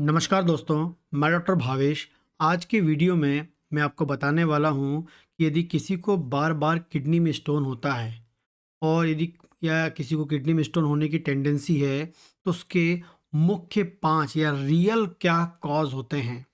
नमस्कार दोस्तों, मैं डॉक्टर भावेश। आज के वीडियो में मैं आपको बताने वाला हूँ कि यदि किसी को बार-बार किडनी में स्टोन होता है और यदि या किसी को किडनी में स्टोन होने की टेंडेंसी है, तो उसके मुख्य 5 या रियल क्या कॉज़ होते हैं।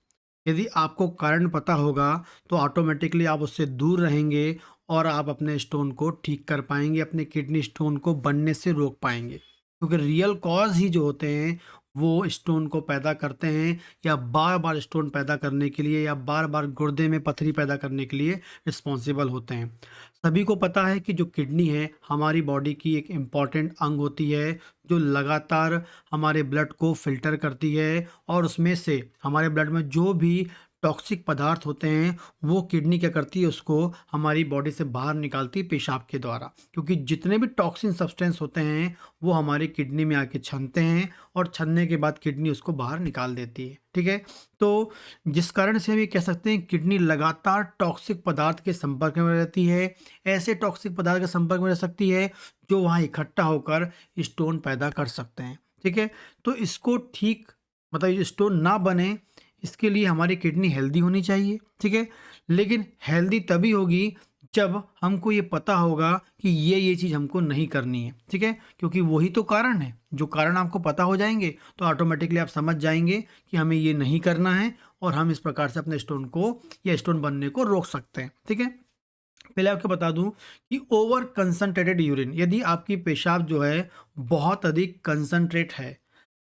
यदि आपको कारण पता होगा, तो ऑटोमेटिकली आप उससे दूर रहेंगे और आप अपने स्टोन को ठीक कर पाएँगे, अपने किडनी स्टोन को बनने से रोक पाएँगे। क्योंकि रियल कॉज़ ही जो होते हैं, वो स्टोन को पैदा करते हैं या बार-बार स्टोन पैदा करने के लिए या बार-बार गुर्दे में पथरी पैदा करने के लिए रिस्पॉन्सिबल होते हैं। सभी को पता है कि जो किडनी है, हमारी बॉडी की एक इम्पॉर्टेंट अंग होती है, जो लगातार हमारे ब्लड को फ़िल्टर करती है और उसमें से हमारे ब्लड में जो भी टॉक्सिक पदार्थ होते हैं, वो किडनी क्या करती है, उसको हमारी बॉडी से बाहर निकालती है पेशाब के द्वारा। क्योंकि जितने भी टॉक्सिन सब्सटेंस होते हैं, वो हमारी किडनी में आके छनते हैं और छनने के बाद किडनी उसको बाहर निकाल देती है। ठीक है? तो जिस कारण से हम ये कह सकते हैं किडनी लगातार टॉक्सिक पदार्थ के संपर्क में रहती है। ऐसे टॉक्सिक पदार्थ के संपर्क में रह सकती है, जो वहाँ इकट्ठा होकर स्टोन पैदा कर सकते हैं। ठीक है? तो इसको ठीक मतलब ये स्टोन ना बने, इसके लिए हमारी किडनी हेल्दी होनी चाहिए। ठीक है? लेकिन हेल्दी तभी होगी जब हमको ये पता होगा कि ये चीज़ हमको नहीं करनी है। ठीक है? क्योंकि वही तो कारण है। जो कारण आपको पता हो जाएँगे, तो ऑटोमेटिकली आप समझ जाएँगे कि हमें ये नहीं करना है और हम इस प्रकार से अपने स्टोन को या स्टोन बनने को रोक सकते हैं। ठीक है? पहले आपको बता दूं कि ओवर कंसंट्रेटेड यूरिन, यदि आपकी पेशाब जो है बहुत अधिक कंसंट्रेट है।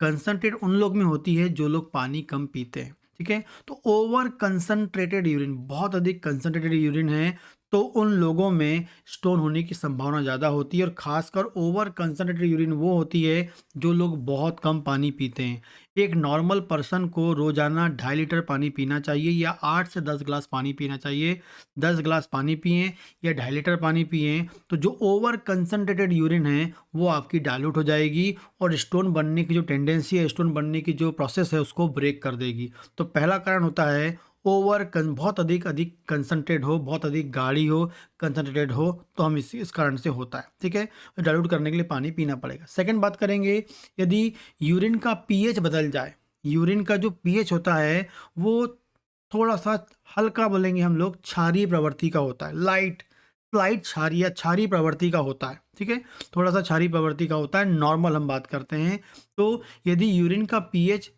कंसंट्रेट उन लोग में होती है जो लोग पानी कम पीते हैं। ठीक है? तो ओवर कंसंट्रेटेड यूरिन, बहुत अधिक कंसंट्रेटेड यूरिन है, तो उन लोगों में स्टोन होने की संभावना ज़्यादा होती है और खासकर ओवर कंसंट्रेटेड यूरिन वो होती है जो लोग बहुत कम पानी पीते हैं। एक नॉर्मल पर्सन को रोज़ाना 2.5 लीटर पानी पीना चाहिए या 8 से 10 ग्लास पानी पीना चाहिए। 10 ग्लास पानी पिएँ या 2.5 लीटर पानी पिएँ, तो जो ओवर कंसंट्रेटेड यूरिन है, वो आपकी डाइल्यूट हो जाएगी और स्टोन बनने की जो टेंडेंसी है, स्टोन बनने की जो प्रोसेस है, उसको ब्रेक कर देगी। तो पहला कारण होता है बहुत अधिक कंसंट्रेट हो, बहुत अधिक गाढ़ी हो, कंसंट्रेटेड हो, तो हम इस कारण से होता है। ठीक है? डाइल्यूट करने के लिए पानी पीना पड़ेगा। सेकंड बात करेंगे, यदि यूरिन का पीएच बदल जाए, यूरिन का जो पीएच होता है, वो थोड़ा-सा हल्का बोलेंगे हम लोग क्षारीय प्रवृत्ति का होता है, स्लाइट क्षारीय या क्षारीय प्रवृत्ति का होता है। ठीक है? थोड़ा-सा क्षारीय प्रवृत्ति का होता है, नॉर्मल हम बात करते हैं। तो यदि यूरिन का पीएच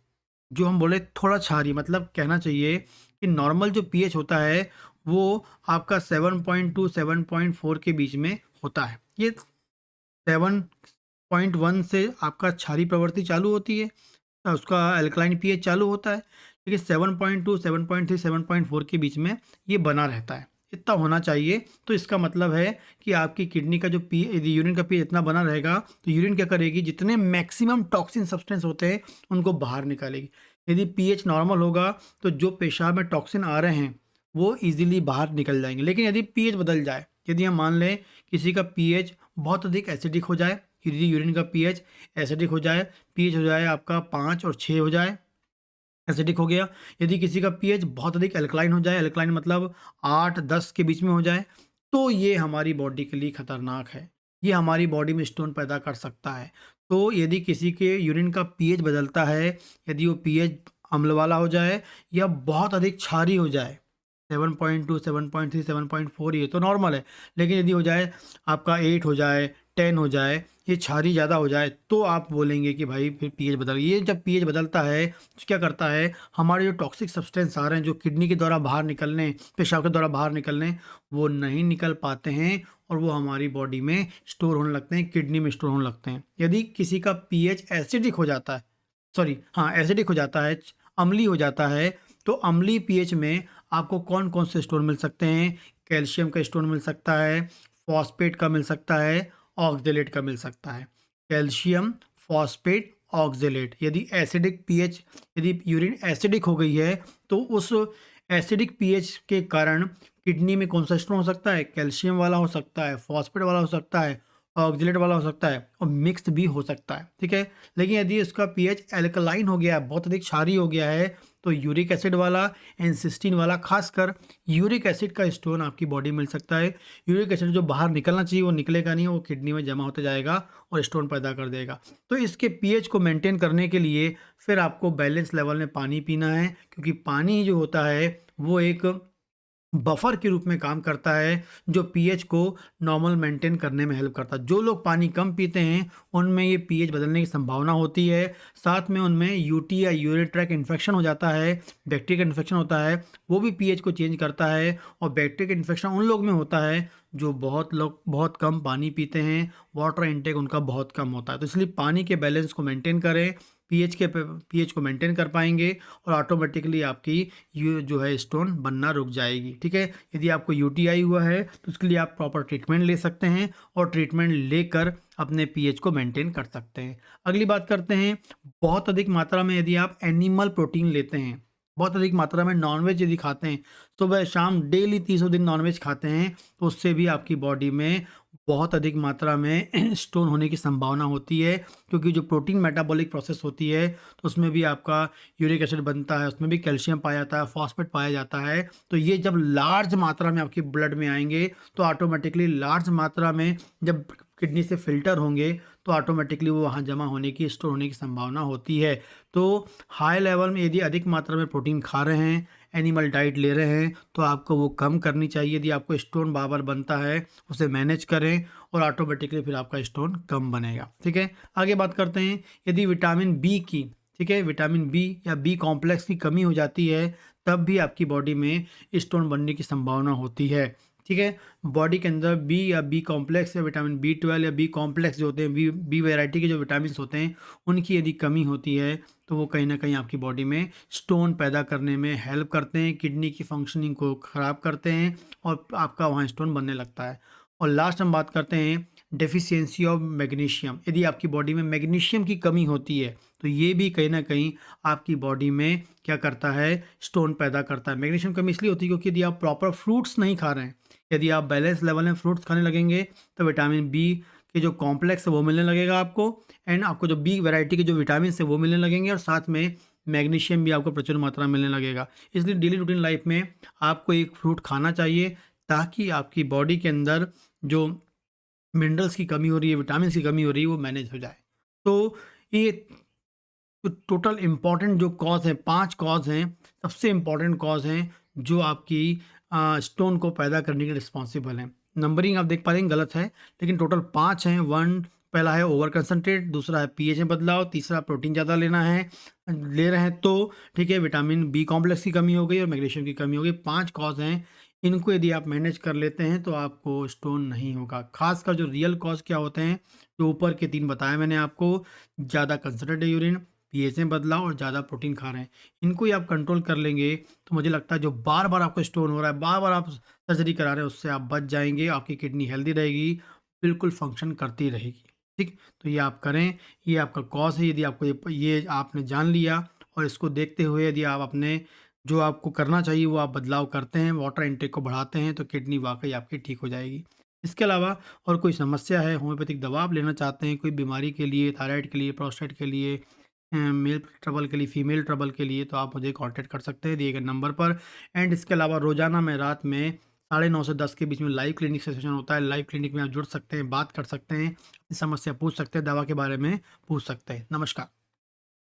जो हम बोले थोड़ा क्षारीय, मतलब कहना चाहिए कि नॉर्मल जो पीएच होता है, वो आपका 7.2 7.4 के बीच में होता है। ये 7.1 से आपका क्षारीय प्रवृत्ति चालू होती है, उसका अल्कलाइन पीएच चालू होता है। लेकिन 7.2 7.3 7.4 के बीच में ये बना रहता है, इतना होना चाहिए। तो इसका मतलब है कि आपकी किडनी का जो पी यदि यूरिन का पीएच इतना बना रहेगा, तो यूरिन क्या करेगी, जितने मैक्सिमम टॉक्सिन सब्सटेंस होते हैं उनको बाहर निकालेगी। यदि पीएच नॉर्मल होगा, तो जो पेशाब में टॉक्सिन आ रहे हैं वो ईजिली बाहर निकल जाएंगे। लेकिन यदि पीएच बदल जाए, यदि हम मान लें किसी का पीएच बहुत अधिक एसिडिक हो जाए, यदि यूरिन का पीएच एसिडिक हो जाए, पीएच हो जाए आपका 5 और 6 हो जाए, एसिडिक हो गया। यदि किसी का पीएच बहुत अधिक अल्कलाइन हो जाए, अल्कलाइन मतलब 8-10 के बीच में हो जाए, तो ये हमारी बॉडी के लिए खतरनाक है। ये हमारी बॉडी में स्टोन पैदा कर सकता है। तो यदि किसी के यूरिन का पीएच बदलता है, यदि वो पीएच अम्ल वाला हो जाए या बहुत अधिक क्षारीय हो जाए, 7.2 7.3 7.4 ये तो नॉर्मल है। लेकिन यदि हो जाए आपका 8 हो जाए, 10 हो जाए, ये क्षारीय ज़्यादा हो जाए, तो आप बोलेंगे कि भाई फिर पीएच बदल। ये जब पीएच बदलता है, तो क्या करता है, हमारे जो टॉक्सिक सब्सटेंस आ रहे हैं, जो किडनी के द्वारा बाहर निकलने, पेशाब के द्वारा बाहर निकलने, वो नहीं निकल पाते हैं और वो हमारी बॉडी में स्टोर होने लगते हैं, किडनी में स्टोर होने लगते हैं। यदि किसी का पीएच एसिडिक हो जाता है, एसिडिक हो जाता है, अम्लीय हो जाता है, तो अम्लीय पीएच में आपको कौन-कौन से स्टोन मिल सकते हैं? कैल्शियम का स्टोन मिल सकता है, फॉस्फेट का मिल सकता है, ऑक्ज़ेलेट का मिल सकता है। Calcium, phosphate, oxalate. यदि यूरिन एसिडिक हो गई है, तो उस एसिडिक पीएच के कारण किडनी में कौन-सा स्टोन हो सकता है? कैल्शियम वाला हो सकता है, फॉस्फेट वाला हो सकता है, ऑक्जेलेट वाला हो सकता है और मिक्स्ड भी हो सकता है, ठीक है। लेकिन यदि उसका पीएच एल्कलाइन हो गया है, बहुत अधिक क्षारीय हो गया है, तो यूरिक एसिड वाला एंड सिस्टीन वाला, खासकर यूरिक एसिड का स्टोन आपकी बॉडी मिल सकता है। यूरिक एसिड जो बाहर निकलना चाहिए वो निकलेगा नहीं, वो किडनी में जमा होते जाएगा और स्टोन पैदा कर देगा। तो इसके पीएच को मेंटेन करने के लिए फिर आपको बैलेंस लेवल में पानी पीना है, क्योंकि पानी जो होता है वो एक बफर के रूप में काम करता है, जो पीएच को नॉर्मल मेंटेन करने में हेल्प करता है। जो लोग पानी कम पीते हैं उनमें ये पीएच बदलने की संभावना होती है। साथ में उनमें यूटी या यूरिन ट्रैक इन्फेक्शन हो जाता है, बैक्टीरियल इन्फेक्शन होता है, वो भी पीएच को चेंज करता है। और बैक्टीरियल इन्फेक्शन उन लोग में होता है जो बहुत लोग बहुत कम पानी पीते हैं, वाटर इनटेक उनका बहुत कम होता है। तो इसलिए पानी के बैलेंस को मेंटेन करें, पीएच को मेंटेन कर पाएंगे और ऑटोमेटिकली आपकी ये जो है स्टोन बनना रुक जाएगी, ठीक है। यदि आपको यूटीआई हुआ है तो उसके लिए आप प्रॉपर ट्रीटमेंट ले सकते हैं और ट्रीटमेंट लेकर अपने पीएच को मेंटेन कर सकते हैं। अगली बात करते हैं, बहुत अधिक मात्रा में यदि आप एनिमल प्रोटीन लेते हैं, बहुत अधिक मात्रा में नॉनवेज यदि खाते हैं, सुबह शाम डेली 30 दिन नॉनवेज खाते हैं, तो उससे भी आपकी बॉडी में बहुत अधिक मात्रा में स्टोन होने की संभावना होती है। क्योंकि जो प्रोटीन मेटाबॉलिक प्रोसेस होती है तो उसमें भी आपका यूरिक एसिड बनता है, उसमें भी कैल्शियम पाया जाता है, फॉस्फेट पाया जाता है। तो ये जब लार्ज मात्रा में आपकी ब्लड में आएंगे तो ऑटोमेटिकली लार्ज मात्रा में जब किडनी से फिल्टर होंगे तो ऑटोमेटिकली वो वहाँ जमा होने की, स्टोर होने की संभावना होती है। तो हाई लेवल में यदि अधिक मात्रा में प्रोटीन खा रहे हैं, एनिमल डाइट ले रहे हैं, तो आपको वो कम करनी चाहिए। यदि आपको स्टोन बार बार बनता है उसे मैनेज करें और ऑटोमेटिकली फिर आपका स्टोन कम बनेगा, ठीक है। आगे बात करते हैं, यदि विटामिन बी की, ठीक है, विटामिन बी या बी कॉम्प्लेक्स की कमी हो जाती है तब भी आपकी बॉडी में स्टोन बनने की संभावना होती है, ठीक है। बॉडी के अंदर बी या बी कॉम्प्लेक्स या विटामिन बी 12 या बी कॉम्प्लेक्स जो होते हैं, बी वैरायटी के जो विटामिन होते हैं, उनकी यदि कमी होती है तो वो कहीं ना कहीं आपकी बॉडी में स्टोन पैदा करने में हेल्प करते हैं, किडनी की फंक्शनिंग को ख़राब करते हैं और आपका वहाँ स्टोन बनने लगता है। और लास्ट हम बात करते हैं डेफिशिएंसी ऑफ मैग्नीशियम। यदि आपकी बॉडी में मैग्नीशियम की कमी होती है तो ये भी कहीं ना कहीं आपकी बॉडी में क्या करता है, स्टोन पैदा करता है। मैग्नीशियम कमी इसलिए होती है क्योंकि यदि आप प्रॉपर फ्रूट्स नहीं खा रहे हैं, यदि आप बैलेंस लेवल में फ्रूट्स खाने लगेंगे तो विटामिन बी के जो कॉम्प्लेक्स है वो मिलने लगेगा आपको, एंड आपको जो बी वैरायटी के जो विटामिन है वो मिलने लगेंगे और साथ में मैग्नीशियम भी आपको प्रचुर मात्रा में मिलने लगेगा। इसलिए डेली रूटीन लाइफ में आपको एक फ्रूट खाना चाहिए ताकि आपकी बॉडी के अंदर जो मिनरल्स की कमी हो रही है, विटामिन की कमी हो रही है, वो मैनेज हो जाए। तो ये तो टोटल इम्पॉर्टेंट जो कॉज हैं, 5 कॉज हैं, सबसे इम्पॉर्टेंट कॉज हैं जो आपकी स्टोन को पैदा करने के रिस्पॉन्सिबल हैं। नंबरिंग आप देख पा रहे हैं गलत है, लेकिन टोटल 5 हैं। 1 पहला है ओवर कंसंट्रेट, दूसरा है पीएच में बदलाव, तीसरा प्रोटीन ज़्यादा लेना है, ले रहे हैं तो, ठीक है, विटामिन बी कॉम्प्लेक्स की कमी हो गई और मैग्नीशियम की कमी हो गई। 5 कॉज हैं, इनको यदि आप मैनेज कर लेते हैं तो आपको स्टोन नहीं होगा। खासकर जो रियल कॉज क्या होते हैं, जो ऊपर के 3 बताए मैंने आपको, ज़्यादा कंसंट्रेटेड यूरिन, पीएच में बदलाव और ज़्यादा प्रोटीन खा रहे हैं, इनको ही आप कंट्रोल कर लेंगे तो मुझे लगता है जो बार बार आपको स्टोन हो रहा है, बार बार आप सर्जरी करा रहे हैं, उससे आप बच जाएंगे। आपकी किडनी हेल्दी रहेगी, बिल्कुल फंक्शन करती रहेगी, ठीक। तो ये आप करें, ये आपका कॉज है। यदि आपको ये आपने जान लिया और इसको देखते हुए यदि आप अपने जो आपको करना चाहिए वो आप बदलाव करते हैं, वाटर इनटेक को बढ़ाते हैं, तो किडनी वाकई आपकी ठीक हो जाएगी। इसके अलावा और कोई समस्या है, होम्योपैथिक दवा आप लेना चाहते हैं कोई बीमारी के लिए, थायराइड के लिए, प्रोस्टेट के लिए, मेल ट्रबल के लिए, फीमेल ट्रबल के लिए, तो आप मुझे कांटेक्ट कर सकते हैं दिए गए नंबर पर। एंड इसके अलावा रोज़ाना मैं रात में 9:30 से 10 के बीच में लाइव क्लिनिक सेशन होता है। लाइव क्लिनिक में आप जुड़ सकते हैं, बात कर सकते हैं, अपनी समस्या पूछ सकते हैं, दवा के बारे में पूछ सकते हैं। नमस्कार।